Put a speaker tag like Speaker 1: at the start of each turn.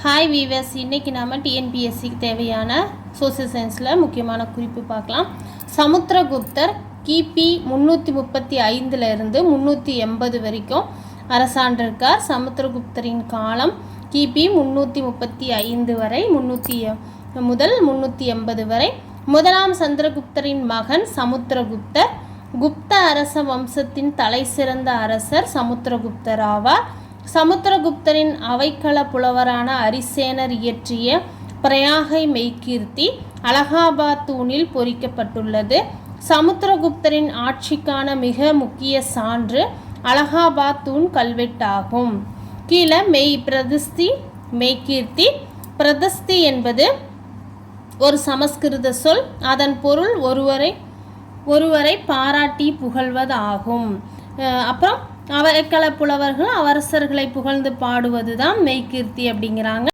Speaker 1: Hi viewers, இன்றைக்கி நாம் டிஎன்பிஎஸ்சிக்கு தேவையான சோசியல் சயின்ஸில் முக்கியமான குறிப்பு பார்க்கலாம். சமுத்திரகுப்தர் கிபி 335 380 வரைக்கும் அரசாண்டிருக்கார். சமுத்திரகுப்தரின் காலம் கிபி 335 வரை, 300 முதல் 380 வரை. முதலாம் சந்திரகுப்தரின் மகன் சமுத்திரகுப்தர். குப்த அரச வம்சத்தின் தலை சிறந்த அரசர் சமுத்திரகுப்தர் ஆவார். சமுத்திரகுப்தரின் அவைக்கள புலவரான அரிசேனர் இயற்றிய பிரயாகை மெய்கீர்த்தி அலகாபாத் தூணில் பொறிக்கப்பட்டுள்ளது. சமுத்திரகுப்தரின் ஆட்சிக்கான மிக முக்கிய சான்று அலகாபாத் தூண் கல்வெட்டாகும். கீழே பிரதிஸ்தி, மெய்கீர்த்தி. பிரதிஸ்தி என்பது ஒரு சமஸ்கிருத சொல். அதன் பொருள் ஒருவரை பாராட்டி புகழ்வது ஆகும். அப்புறம் அவைக்கள புலவர்கள் அரசர்களை புகழ்ந்து பாடுவது தான் மெய்கீர்த்தி அப்படிங்கிறாங்க.